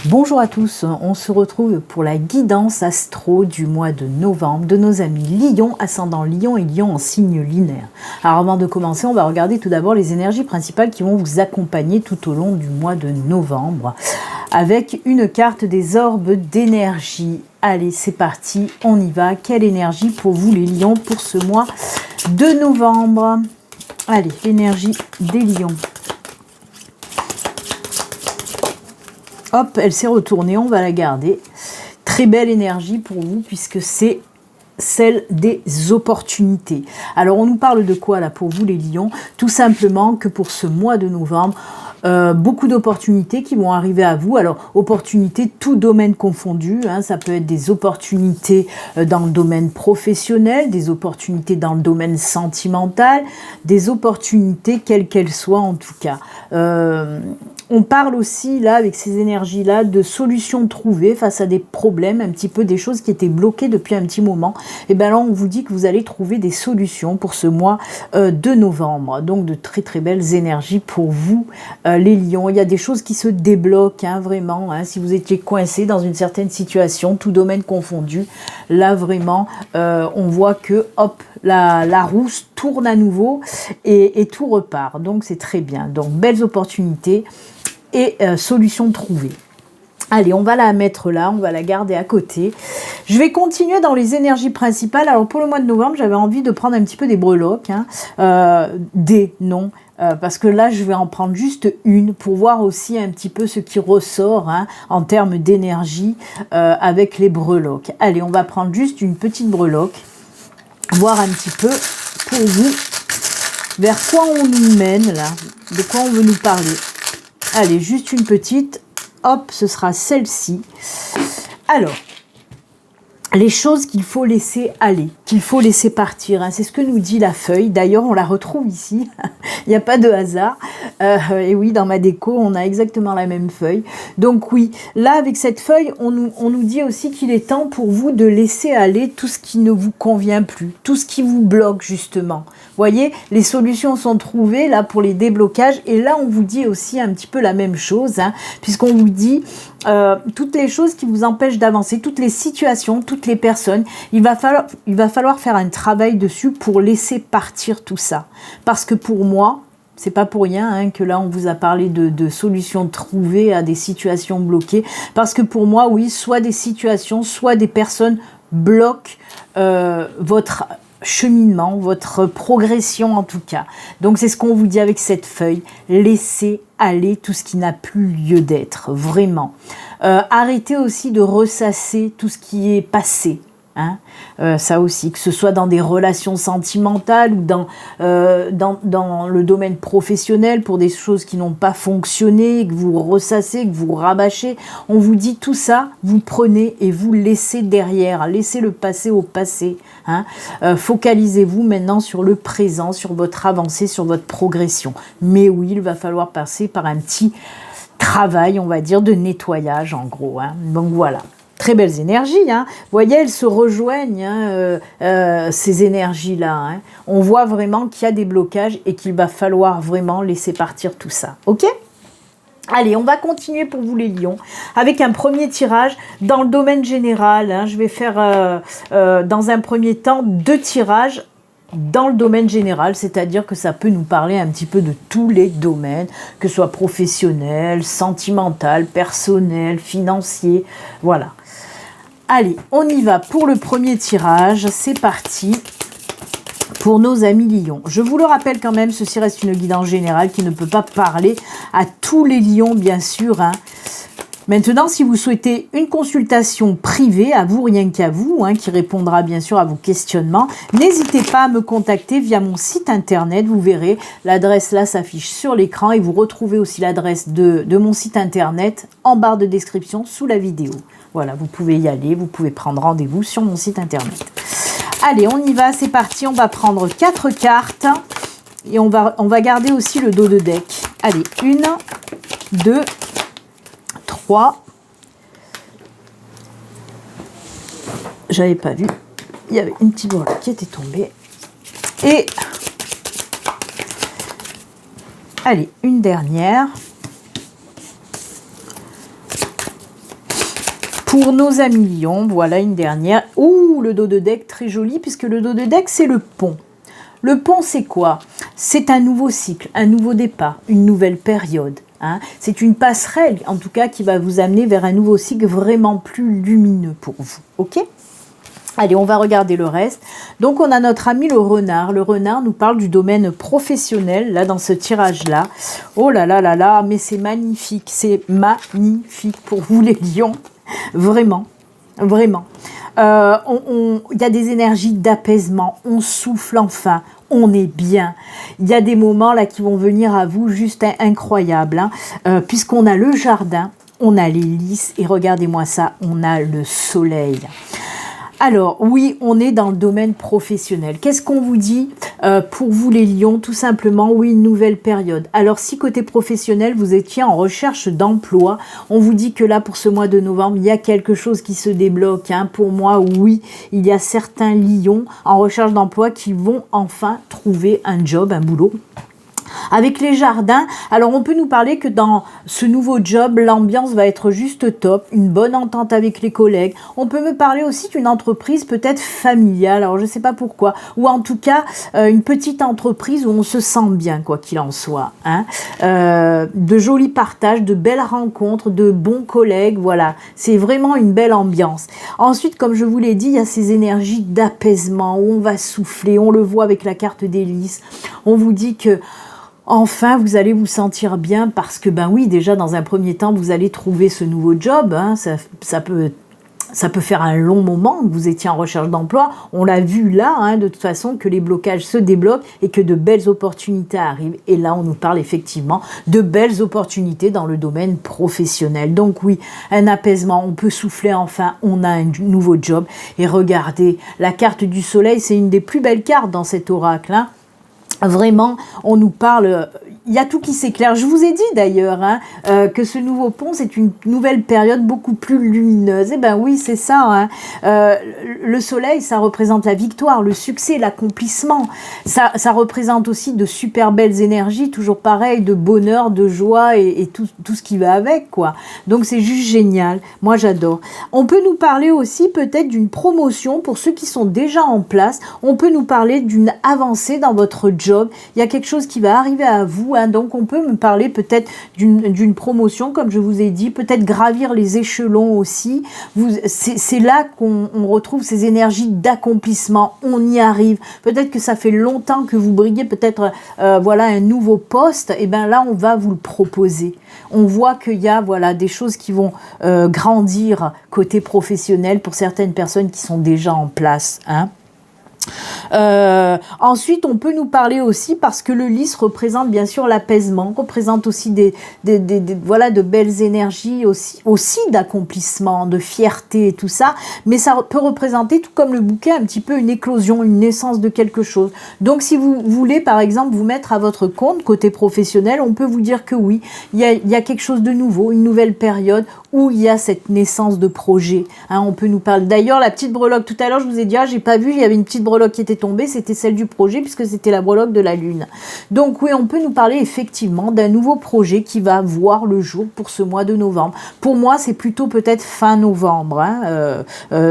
Bonjour à tous, on se retrouve pour la guidance astro du mois de novembre de nos amis Lion, ascendant Lion et Lion en signe lunaire. Alors avant de commencer, on va regarder tout d'abord les énergies principales qui vont vous accompagner tout au long du mois de novembre avec une carte des orbes d'énergie. Allez, c'est parti, on y va. Quelle énergie pour vous les lions pour ce mois de novembre? Allez, l'énergie des lions. Hop, elle s'est retournée, on va la garder. Très belle énergie pour vous puisque c'est celle des opportunités. Alors on nous parle de quoi là pour vous les lions? Tout simplement que pour ce mois de novembre, beaucoup d'opportunités qui vont arriver à vous. Alors, opportunités, tout domaine confondu. Hein, ça peut être des opportunités dans le domaine professionnel, des opportunités dans le domaine sentimental, des opportunités quelles qu'elles soient en tout cas. On parle aussi là, avec ces énergies-là, de solutions trouvées face à des problèmes, un petit peu des choses qui étaient bloquées depuis un petit moment. Et bien là, on vous dit que vous allez trouver des solutions pour ce mois de novembre. Donc, de très très belles énergies pour vous, les lions. Il y a des choses qui se débloquent, hein, vraiment. Hein, si vous étiez coincé dans une certaine situation, tout domaine confondu, là vraiment, on voit que hop, la roue tourne à nouveau et tout repart. Donc c'est très bien. Donc belles opportunités et solutions trouvées. Allez, on va la mettre là, on va la garder à côté. Je vais continuer dans les énergies principales. Alors pour le mois de novembre, j'avais envie de prendre un petit peu des breloques, hein, parce que là, je vais en prendre juste une pour voir aussi un petit peu ce qui ressort hein, en termes d'énergie avec les breloques. Allez, on va prendre juste une petite breloque, voir un petit peu pour vous vers quoi on nous mène là, de quoi on veut nous parler. Allez, juste une petite. Hop, ce sera celle-ci. Alors, les choses qu'il faut laisser aller, qu'il faut laisser partir. Hein, c'est ce que nous dit la feuille. D'ailleurs, on la retrouve ici. Il n'y a pas de hasard. Et oui, dans ma déco, on a exactement la même feuille. Donc oui, là, avec cette feuille, on nous dit aussi qu'il est temps pour vous de laisser aller tout ce qui ne vous convient plus, tout ce qui vous bloque, justement. Vous voyez, les solutions sont trouvées, là, pour les déblocages. Et là, on vous dit aussi un petit peu la même chose, hein, puisqu'on vous dit toutes les choses qui vous empêchent d'avancer, toutes les situations, toutes les personnes, il va falloir faire un travail dessus pour laisser partir tout ça. Parce que pour moi, c'est pas pour rien hein, que là on vous a parlé de solutions trouvées à des situations bloquées. Parce que pour moi, oui, soit des situations, soit des personnes bloquent votre cheminement, votre progression en tout cas. Donc c'est ce qu'on vous dit avec cette feuille. Laissez aller tout ce qui n'a plus lieu d'être, vraiment. Arrêtez aussi de ressasser tout ce qui est passé. Hein, ça aussi, que ce soit dans des relations sentimentales ou dans le domaine professionnel pour des choses qui n'ont pas fonctionné, que vous ressassez, que vous rabâchez, on vous dit tout ça, vous prenez et vous laissez derrière, laissez le passé au passé. Hein, focalisez-vous maintenant sur le présent, sur votre avancée, sur votre progression. Mais oui, il va falloir passer par un petit travail, on va dire, de nettoyage en gros. Hein. Donc voilà. Très belles énergies, hein. Vous voyez, elles se rejoignent, hein, ces énergies-là. Hein. On voit vraiment qu'il y a des blocages et qu'il va falloir vraiment laisser partir tout ça. Ok ? Allez, on va continuer pour vous les lions avec un premier tirage dans le domaine général. Hein. Je vais faire dans un premier temps 2 tirages dans le domaine général, c'est-à-dire que ça peut nous parler un petit peu de tous les domaines, que ce soit professionnel, sentimental, personnel, financier, voilà. Allez, on y va pour le premier tirage, c'est parti pour nos amis lions. Je vous le rappelle quand même, ceci reste une guidance générale qui ne peut pas parler à tous les lions, bien sûr, hein. Maintenant, si vous souhaitez une consultation privée, à vous, rien qu'à vous, hein, qui répondra bien sûr à vos questionnements, n'hésitez pas à me contacter via mon site internet. Vous verrez, l'adresse là s'affiche sur l'écran et vous retrouvez aussi l'adresse de mon site internet en barre de description sous la vidéo. Voilà, vous pouvez y aller, vous pouvez prendre rendez-vous sur mon site internet. Allez, on y va, c'est parti, on va prendre 4 cartes et on va garder aussi le dos de deck. Allez, 1, 2, 3. J'avais pas vu. Il y avait une petite boule qui était tombée. Et allez, une dernière. Pour nos amis lions, voilà une dernière. Ouh, le dos de deck, très joli, puisque le dos de deck, c'est le pont. Le pont, c'est quoi? C'est un nouveau cycle, un nouveau départ, une nouvelle période. Hein. C'est une passerelle, en tout cas, qui va vous amener vers un nouveau cycle vraiment plus lumineux pour vous. Ok? Allez, on va regarder le reste. Donc, on a notre ami le renard. Le renard nous parle du domaine professionnel, là, dans ce tirage-là. Oh là là là là, mais c'est magnifique. C'est magnifique pour vous, les lions. Vraiment, vraiment. Il y a des énergies d'apaisement. On souffle enfin. On est bien. Il y a des moments, là, qui vont venir à vous juste incroyables. Hein, puisqu'on a le jardin, on a les lys. Et regardez-moi ça, on a le soleil. Alors, oui, on est dans le domaine professionnel. Qu'est-ce qu'on vous dit pour vous les lions? Tout simplement, oui, une nouvelle période. Alors, si côté professionnel, vous étiez en recherche d'emploi, on vous dit que là, pour ce mois de novembre, il y a quelque chose qui se débloque. Hein. Pour moi, oui, il y a certains lions en recherche d'emploi qui vont enfin trouver un job, un boulot. Avec les jardins, alors on peut nous parler que dans ce nouveau job, l'ambiance va être juste top, une bonne entente avec les collègues. On peut me parler aussi d'une entreprise peut-être familiale, alors je ne sais pas pourquoi, ou en tout cas une petite entreprise où on se sent bien, quoi qu'il en soit. Hein. De jolis partages, de belles rencontres, de bons collègues, voilà, c'est vraiment une belle ambiance. Ensuite, comme je vous l'ai dit, il y a ces énergies d'apaisement où on va souffler, on le voit avec la carte des lys. On vous dit que enfin, vous allez vous sentir bien parce que, ben oui, déjà, dans un premier temps, vous allez trouver ce nouveau job. Hein, ça peut faire un long moment que vous étiez en recherche d'emploi. On l'a vu là, hein, de toute façon, que les blocages se débloquent et que de belles opportunités arrivent. Et là, on nous parle effectivement de belles opportunités dans le domaine professionnel. Donc oui, un apaisement, on peut souffler enfin, on a un nouveau job. Et regardez, la carte du soleil, c'est une des plus belles cartes dans cet oracle, hein. Vraiment, on nous parle, il y a tout qui s'éclaire. Je vous ai dit d'ailleurs hein, que ce nouveau pont, c'est une nouvelle période beaucoup plus lumineuse. Eh bien oui, c'est ça. Hein. Le soleil, ça représente la victoire, le succès, l'accomplissement. Ça représente aussi de super belles énergies, toujours pareil, de bonheur, de joie et tout ce qui va avec, quoi. Donc c'est juste génial. Moi, j'adore. On peut nous parler aussi peut-être d'une promotion pour ceux qui sont déjà en place. On peut nous parler d'une avancée dans votre job. Il y a quelque chose qui va arriver à vous, hein, donc on peut me parler peut-être d'une promotion, comme je vous ai dit, peut-être gravir les échelons aussi. C'est là qu'on retrouve ces énergies d'accomplissement, on y arrive. Peut-être que ça fait longtemps que vous briguez, peut-être voilà un nouveau poste, et bien là on va vous le proposer. On voit qu'il y a voilà, des choses qui vont grandir côté professionnel pour certaines personnes qui sont déjà en place, hein. Ensuite, on peut nous parler aussi parce que le lys représente bien sûr l'apaisement, représente aussi voilà, de belles énergies aussi d'accomplissement, de fierté et tout ça, mais ça peut représenter tout comme le bouquet un petit peu une éclosion, une naissance de quelque chose. Donc si vous voulez par exemple vous mettre à votre compte côté professionnel, on peut vous dire que oui, il y a quelque chose de nouveau, une nouvelle période où il y a cette naissance de projet. Hein, on peut nous parler. D'ailleurs, la petite breloque, tout à l'heure, je vous ai dit, j'ai pas vu, il y avait une petite breloque qui était tombée, c'était celle du projet, puisque c'était la breloque de la lune. Donc oui, on peut nous parler effectivement d'un nouveau projet qui va voir le jour pour ce mois de novembre. Pour moi, c'est plutôt peut-être fin novembre, hein,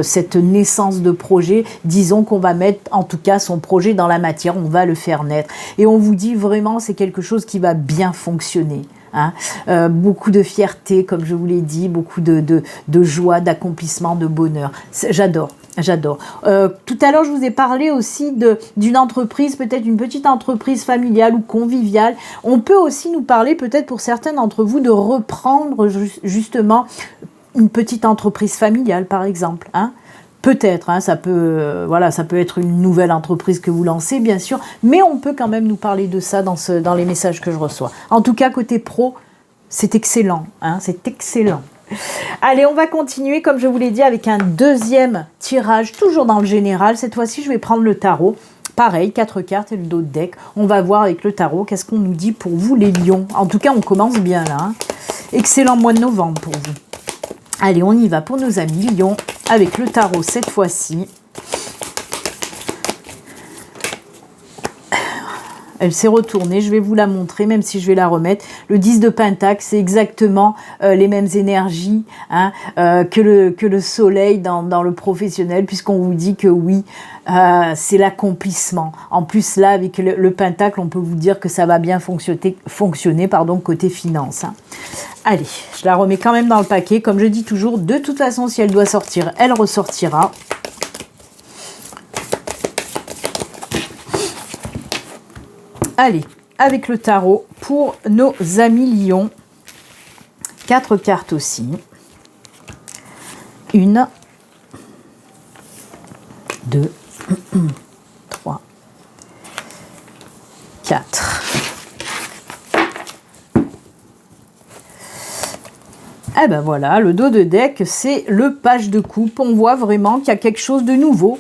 cette naissance de projet. Disons qu'on va mettre, en tout cas, son projet dans la matière, on va le faire naître. Et on vous dit vraiment, c'est quelque chose qui va bien fonctionner. Hein, beaucoup de fierté, comme je vous l'ai dit, beaucoup de joie, d'accomplissement, de bonheur. J'adore. J'adore. Tout à l'heure, je vous ai parlé aussi d'une entreprise, peut-être une petite entreprise familiale ou conviviale. On peut aussi nous parler, peut-être pour certains d'entre vous, de reprendre justement une petite entreprise familiale, par exemple. Hein. Peut-être, hein, ça peut être une nouvelle entreprise que vous lancez, bien sûr, mais on peut quand même nous parler de ça dans les messages que je reçois. En tout cas, côté pro, c'est excellent, hein, c'est excellent. Allez, on va continuer, comme je vous l'ai dit, avec un deuxième tirage, toujours dans le général. Cette fois-ci, je vais prendre le tarot. Pareil, 4 cartes et le dos de deck. On va voir avec le tarot, qu'est-ce qu'on nous dit pour vous, les lions. En tout cas, on commence bien là. Hein. Excellent mois de novembre pour vous. Allez, on y va pour nos amis lions, avec le tarot cette fois-ci. elle s'est retournée, je vais vous la montrer, même si je vais la remettre. Le 10 de Pentacle, c'est exactement les mêmes énergies hein, que le soleil dans le professionnel, puisqu'on vous dit que oui, c'est l'accomplissement. En plus, là, avec le Pentacle, on peut vous dire que ça va bien fonctionner côté finance. Hein. Allez, je la remets quand même dans le paquet. Comme je dis toujours, de toute façon, si elle doit sortir, elle ressortira. Allez, avec le tarot, pour nos amis lions, 4 cartes aussi. 1, 2, 3, 4. Eh ben voilà, le dos de deck, c'est le page de coupe. On voit vraiment qu'il y a quelque chose de nouveau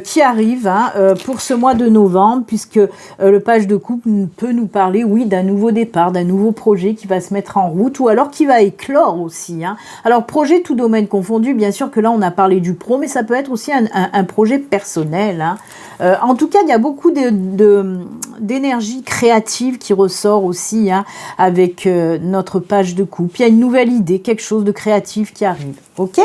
qui arrive hein, pour ce mois de novembre, puisque le page de coupe peut nous parler, oui, d'un nouveau départ, d'un nouveau projet qui va se mettre en route, ou alors qui va éclore aussi. Hein. Alors, projet tout domaine confondu, bien sûr que là, on a parlé du pro, mais ça peut être aussi un projet personnel. Hein. En tout cas, il y a beaucoup d'énergie créative qui ressort aussi hein, avec notre page de coupe. Il y a une nouvelle idée, quelque chose de créatif qui arrive. Ok ?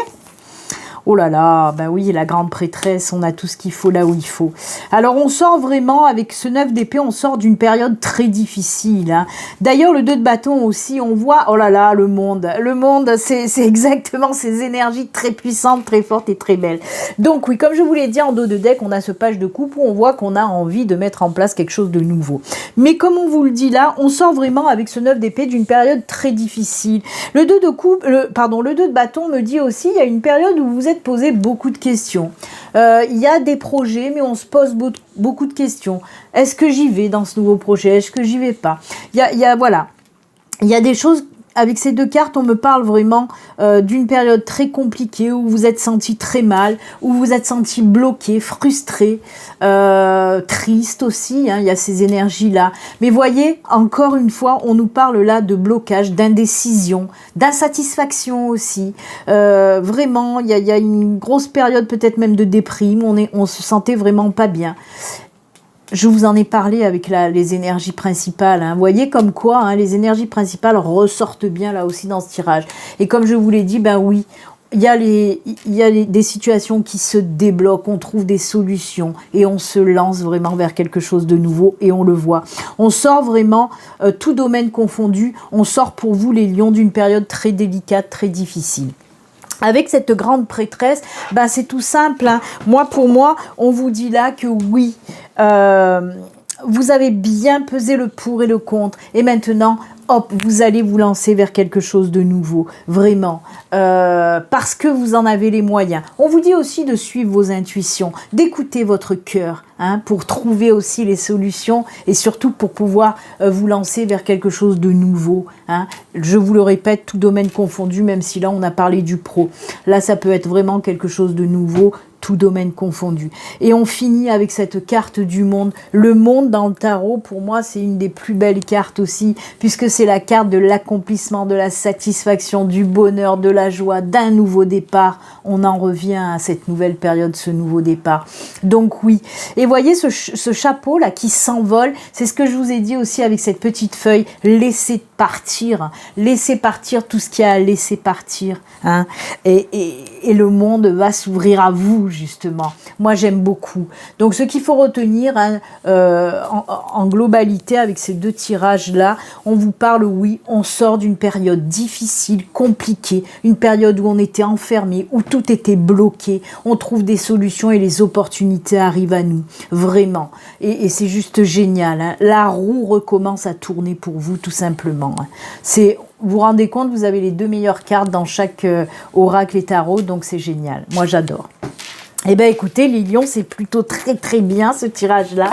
Oh là là, ben oui, la grande prêtresse, on a tout ce qu'il faut là où il faut. Alors, on sort vraiment, avec ce 9 d'épée, on sort d'une période très difficile. Hein. D'ailleurs, le 2 de bâton aussi, on voit, oh là là, le monde. Le monde, c'est exactement ces énergies très puissantes, très fortes et très belles. Donc oui, comme je vous l'ai dit, en dos de deck, on a ce page de coupe où on voit qu'on a envie de mettre en place quelque chose de nouveau. Mais comme on vous le dit là, on sort vraiment avec ce 9 d'épée d'une période très difficile. Le 2 de bâton me dit aussi, il y a une période où vous êtes poser beaucoup de questions. Il y a des projets, mais on se pose beaucoup de questions. Est-ce que j'y vais dans ce nouveau projet? Est-ce que j'y vais pas? Voilà. Il y a des choses. Avec ces 2 cartes, on me parle vraiment d'une période très compliquée où vous êtes senti très mal, où vous êtes senti bloqué, frustré, triste aussi, hein, il y a ces énergies-là. Mais voyez, encore une fois, on nous parle là de blocage, d'indécision, d'insatisfaction aussi. Vraiment, il y a une grosse période peut-être même de déprime, on se sentait vraiment pas bien. Je vous en ai parlé avec les énergies principales. Hein. Vous voyez comme quoi hein, les énergies principales ressortent bien là aussi dans ce tirage. Et comme je vous l'ai dit, ben oui, il y a des situations qui se débloquent, on trouve des solutions et on se lance vraiment vers quelque chose de nouveau et on le voit. On sort vraiment, tout domaine confondu, on sort pour vous les lions d'une période très délicate, très difficile. Avec cette grande prêtresse, ben c'est tout simple. Hein. Pour moi, on vous dit là que oui, vous avez bien pesé le pour et le contre. Et maintenant, hop, vous allez vous lancer vers quelque chose de nouveau, vraiment, parce que vous en avez les moyens. On vous dit aussi de suivre vos intuitions, d'écouter votre cœur, hein, pour trouver aussi les solutions et surtout pour pouvoir vous lancer vers quelque chose de nouveau. Hein. Je vous le répète, tout domaine confondu, même si là on a parlé du pro. Là, ça peut être vraiment quelque chose de nouveau, tout domaine confondu. Et on finit avec cette carte du monde. Le monde dans le tarot, pour moi, c'est une des plus belles cartes aussi, puisque c'est la carte de l'accomplissement, de la satisfaction, du bonheur, de la joie, d'un nouveau départ. On en revient à cette nouvelle période, ce nouveau départ. Donc oui. Et voyez ce chapeau là qui s'envole, c'est ce que je vous ai dit aussi avec cette petite feuille. Laissez partir tout ce qu'il y a à laisser partir. Hein. Et le monde va s'ouvrir à vous, justement. Moi, j'aime beaucoup. Donc, ce qu'il faut retenir hein, en globalité avec ces 2 tirages-là, on vous parle, oui, on sort d'une période difficile, compliquée, une période où on était enfermé, où tout était bloqué. On trouve des solutions et les opportunités arrivent à nous, vraiment. Et c'est juste génial. Hein. La roue recommence à tourner pour vous, tout simplement. Hein. Vous vous rendez compte, vous avez les 2 meilleures cartes dans chaque oracle et tarot, donc c'est génial. Moi, j'adore. Eh bien, écoutez, les lions, c'est plutôt très, très bien, ce tirage-là.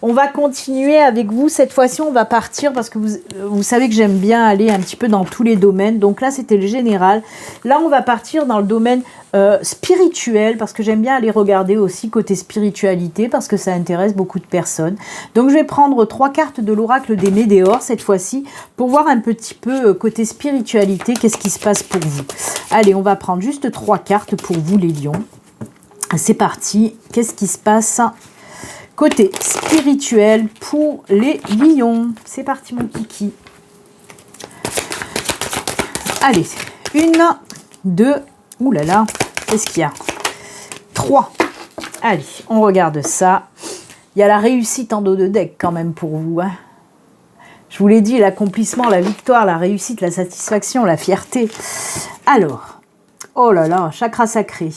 On va continuer avec vous. Cette fois-ci, on va partir parce que vous savez que j'aime bien aller un petit peu dans tous les domaines. Donc là, c'était le général. Là, on va partir dans le domaine spirituel parce que j'aime bien aller regarder aussi côté spiritualité parce que ça intéresse beaucoup de personnes. Donc, je vais prendre 3 cartes de l'oracle des Médéors cette fois-ci pour voir un petit peu côté spiritualité, qu'est-ce qui se passe pour vous. Allez, on va prendre juste 3 cartes pour vous, les lions. C'est parti. Qu'est-ce qui se passe Côté spirituel pour les lions. C'est parti mon kiki. Allez, 1, 2, oulala, qu'est-ce qu'il y a? 3. Allez, on regarde ça. Il y a la réussite en dos de deck quand même pour vous. Hein. Je vous l'ai dit, l'accomplissement, la victoire, la réussite, la satisfaction, la fierté. Alors, oh là là, chakra sacré.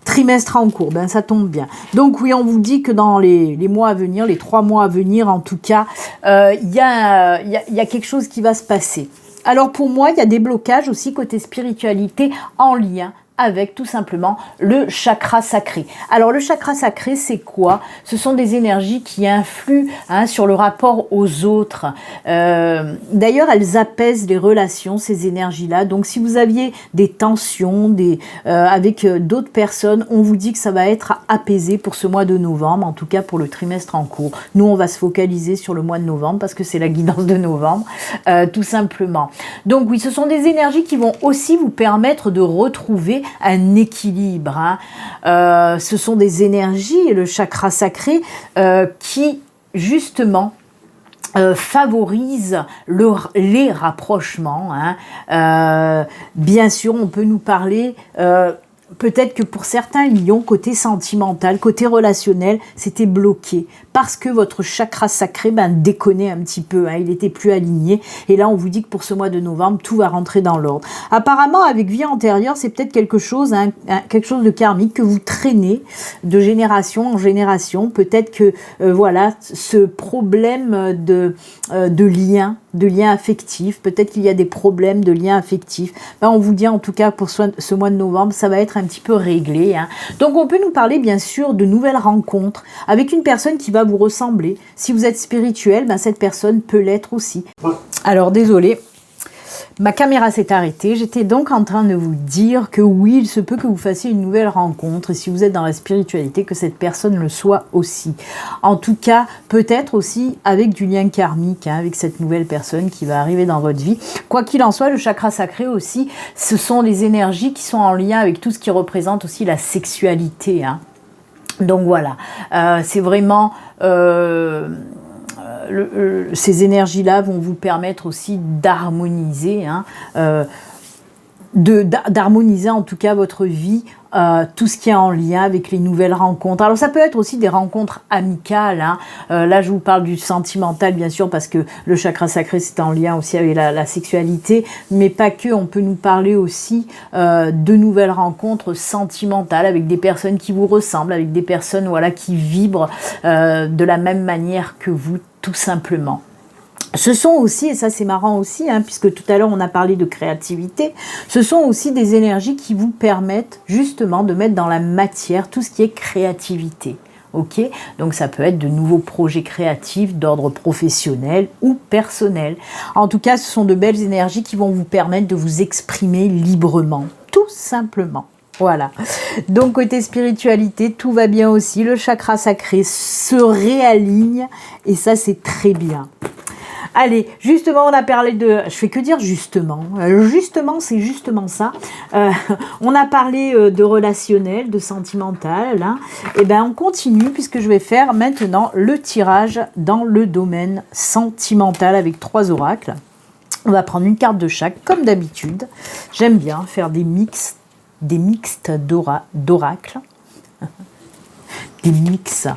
Trimestre en cours, ben ça tombe bien. Donc oui, on vous dit que dans les mois à venir, les 3 mois à venir en tout cas, il y a quelque chose qui va se passer. Alors pour moi, il y a des blocages aussi côté spiritualité en lien avec tout simplement le chakra sacré. Alors le chakra sacré, c'est quoi? Ce sont des énergies qui influent sur le rapport aux autres. D'ailleurs, elles apaisent les relations, ces énergies-là. Donc si vous aviez des tensions avec d'autres personnes, on vous dit que ça va être apaisé pour ce mois de novembre, en tout cas pour le trimestre en cours. Nous, on va se focaliser sur le mois de novembre parce que c'est la guidance de novembre, tout simplement. Donc oui, ce sont des énergies qui vont aussi vous permettre de retrouver un équilibre. Ce sont des énergies, le chakra sacré, qui justement favorisent les rapprochements. Bien sûr, on peut nous parler... peut-être que pour certains lions, côté sentimental, côté relationnel, c'était bloqué parce que votre chakra sacré déconnait un petit peu, il était plus aligné. Et là, on vous dit que pour ce mois de novembre, tout va rentrer dans l'ordre. Apparemment, avec vie antérieure, c'est peut-être quelque chose de karmique que vous traînez de génération en génération. Peut-être que voilà, ce problème de lien affectif, peut-être qu'il y a des problèmes de lien affectif. On vous dit en tout cas pour ce mois de novembre, ça va être un petit peu réglé. Donc on peut nous parler bien sûr de nouvelles rencontres avec une personne qui va vous ressembler. Si vous êtes spirituel, cette personne peut l'être aussi. Alors désolé, ma caméra s'est arrêtée. J'étais donc en train de vous dire que oui, il se peut que vous fassiez une nouvelle rencontre et si vous êtes dans la spiritualité, que cette personne le soit aussi. En tout cas, peut-être aussi avec du lien karmique, avec cette nouvelle personne qui va arriver dans votre vie. Quoi qu'il en soit, le chakra sacré aussi, ce sont les énergies qui sont en lien avec tout ce qui représente aussi la sexualité. Donc voilà, c'est vraiment... ces énergies-là vont vous permettre aussi d'harmoniser, d'harmoniser en tout cas votre vie, tout ce qui est en lien avec les nouvelles rencontres. Alors ça peut être aussi des rencontres amicales, là je vous parle du sentimental bien sûr parce que le chakra sacré c'est en lien aussi avec la sexualité, mais pas que, on peut nous parler aussi de nouvelles rencontres sentimentales avec des personnes qui vous ressemblent, avec des personnes qui vibrent de la même manière que vous, tout simplement. Ce sont aussi, et ça c'est marrant aussi, puisque tout à l'heure on a parlé de créativité, ce sont aussi des énergies qui vous permettent justement de mettre dans la matière tout ce qui est créativité. Ok, donc ça peut être de nouveaux projets créatifs d'ordre professionnel ou personnel. En tout cas, ce sont de belles énergies qui vont vous permettre de vous exprimer librement, tout simplement. Voilà, donc côté spiritualité, tout va bien aussi, le chakra sacré se réaligne et ça c'est très bien. Allez, justement, on a parlé de... Je fais que dire justement. Justement, c'est justement ça. On a parlé de relationnel, de sentimental. Et bien, on continue puisque je vais faire maintenant le tirage dans le domaine sentimental avec 3 oracles. On va prendre une carte de chaque, comme d'habitude. J'aime bien faire des mixtes d'oracles. Des mix,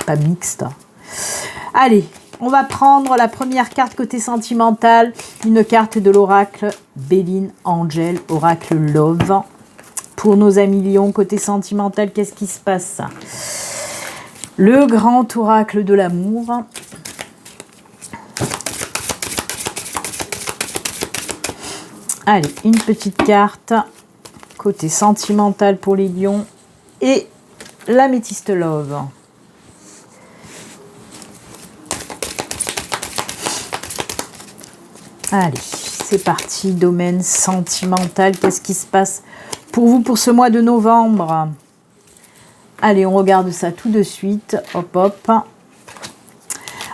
pas mixtes. Allez. On va prendre la première carte côté sentimental, une carte de l'oracle Béline Angel, oracle Love. Pour nos amis lions, côté sentimental, qu'est-ce qui se passe? Le grand oracle de l'amour. Allez, une petite carte côté sentimental pour les lions et l'améthyste Love. Allez, c'est parti, domaine sentimental, qu'est-ce qui se passe pour vous pour ce mois de novembre? Allez, on regarde ça tout de suite, hop hop.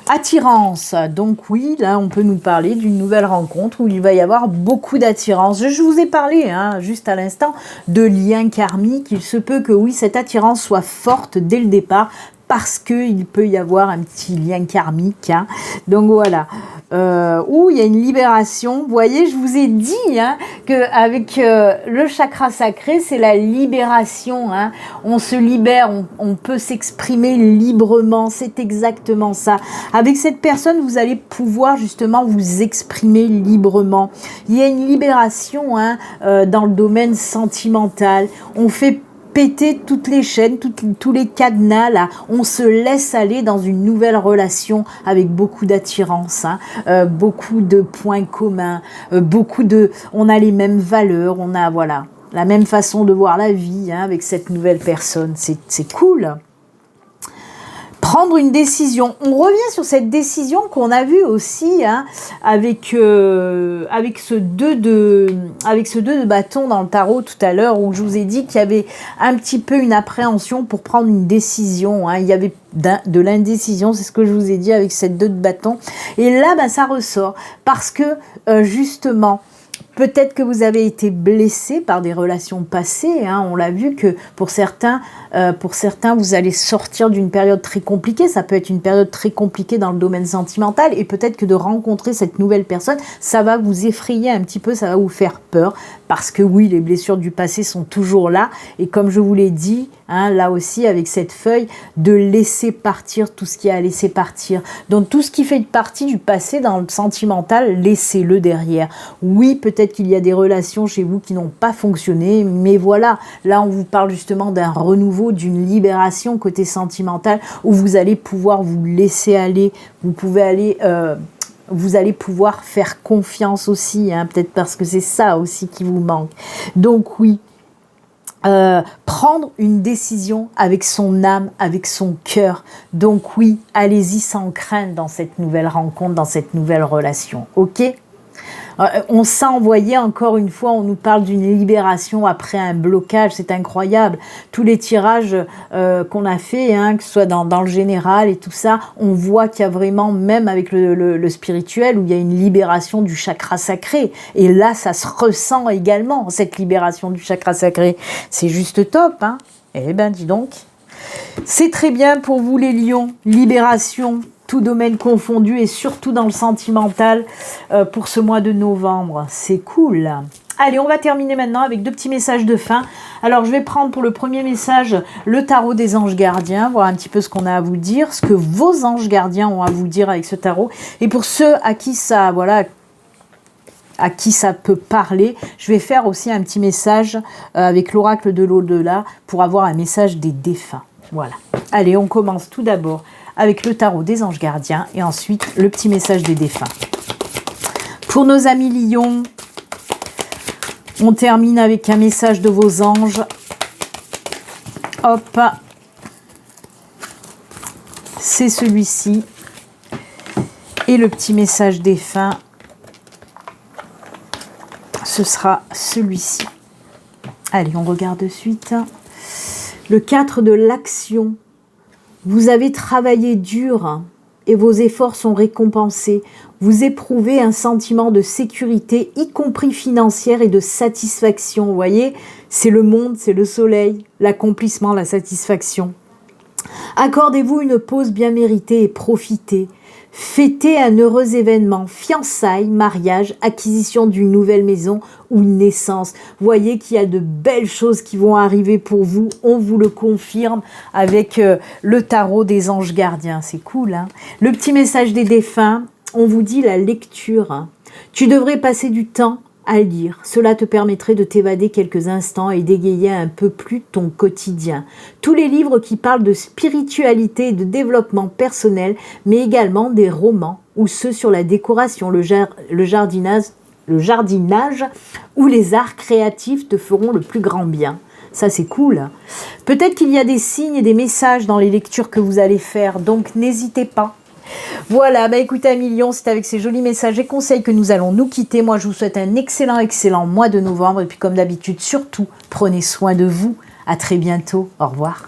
Attirance, donc oui, là on peut nous parler d'une nouvelle rencontre où il va y avoir beaucoup d'attirance. Je vous ai parlé, juste à l'instant, de liens karmiques. Il se peut que oui, cette attirance soit forte dès le départ, parce qu'il peut y avoir un petit lien karmique. Hein. Donc voilà. Où il y a une libération. Vous voyez, je vous ai dit hein, qu'avec le chakra sacré, c'est la libération. Hein. On se libère, on peut s'exprimer librement. C'est exactement ça. Avec cette personne, vous allez pouvoir justement vous exprimer librement. Il y a une libération hein, dans le domaine sentimental. On fait péter toutes les chaînes, tous les cadenas là, on se laisse aller dans une nouvelle relation avec beaucoup d'attirance, hein, beaucoup de points communs, on a les mêmes valeurs, on a voilà la même façon de voir la vie hein, avec cette nouvelle personne, c'est cool. Prendre une décision. On revient sur cette décision qu'on a vue aussi hein, avec ce 2 de bâton dans le tarot tout à l'heure où je vous ai dit qu'il y avait un petit peu une appréhension pour prendre une décision. Hein. Il y avait de l'indécision, c'est ce que je vous ai dit avec cette 2 de bâton. Et là, ben, ça ressort parce que justement, peut-être que vous avez été blessé par des relations passées. Hein. On l'a vu que pour certains, vous allez sortir d'une période très compliquée. Ça peut être une période très compliquée dans le domaine sentimental. Et peut-être que de rencontrer cette nouvelle personne, ça va vous effrayer un petit peu, ça va vous faire peur. Parce que oui, les blessures du passé sont toujours là. Et comme je vous l'ai dit, hein, là aussi avec cette feuille, de laisser partir tout ce qui a à laisser partir. Donc tout ce qui fait partie du passé dans le sentimental, laissez-le derrière. Oui, peut-être qu'il y a des relations chez vous qui n'ont pas fonctionné, mais voilà, là on vous parle justement d'un renouveau, d'une libération côté sentimental, où vous allez pouvoir vous laisser aller, vous allez pouvoir faire confiance aussi, hein, peut-être parce que c'est ça aussi qui vous manque. Donc oui, prendre une décision avec son âme, avec son cœur. Donc oui, allez-y sans crainte dans cette nouvelle rencontre, dans cette nouvelle relation, ok ? On s'est envoyé encore une fois, on nous parle d'une libération après un blocage, c'est incroyable. Tous les tirages qu'on a fait, hein, que ce soit dans le général et tout ça, on voit qu'il y a vraiment, même avec le spirituel, où il y a une libération du chakra sacré. Et là, ça se ressent également, cette libération du chakra sacré. C'est juste top, hein. Eh ben, dis donc. C'est très bien pour vous les lions, libération, tout domaine confondu et surtout dans le sentimental pour ce mois de novembre. C'est cool. Allez, on va terminer maintenant avec 2 petits messages de fin. Alors, je vais prendre pour le premier message le tarot des anges gardiens, voir un petit peu ce qu'on a à vous dire, ce que vos anges gardiens ont à vous dire avec ce tarot. Et pour ceux à qui ça, voilà, à qui ça peut parler, je vais faire aussi un petit message avec l'oracle de l'au-delà pour avoir un message des défunts. Voilà. Allez, on commence tout d'abord avec le tarot des anges gardiens et ensuite le petit message des défunts. Pour nos amis lions, on termine avec un message de vos anges. Hop, c'est celui-ci. Et le petit message des défunts, ce sera celui-ci. Allez, on regarde de suite. Le 4 de l'action. Vous avez travaillé dur et vos efforts sont récompensés. Vous éprouvez un sentiment de sécurité, y compris financière et de satisfaction. Vous voyez, c'est le monde, c'est le soleil, l'accomplissement, la satisfaction. Accordez-vous une pause bien méritée et profitez. Fêtez un heureux événement, fiançailles, mariage, acquisition d'une nouvelle maison ou naissance. Voyez qu'il y a de belles choses qui vont arriver pour vous. On vous le confirme avec le tarot des anges gardiens. C'est cool, hein? Le petit message des défunts, on vous dit la lecture. Hein. Tu devrais passer du temps à lire. Cela te permettrait de t'évader quelques instants et d'égayer un peu plus ton quotidien. Tous les livres qui parlent de spiritualité et de développement personnel, mais également des romans ou ceux sur la décoration, le jardinage ou les arts créatifs te feront le plus grand bien. Ça, c'est cool. Peut-être qu'il y a des signes et des messages dans les lectures que vous allez faire, donc n'hésitez pas. Voilà, bah écoutez amis lions, c'est avec ces jolis messages et conseils que nous allons nous quitter. Moi, je vous souhaite un excellent mois de novembre. Et puis comme d'habitude, surtout, prenez soin de vous. À très bientôt. Au revoir.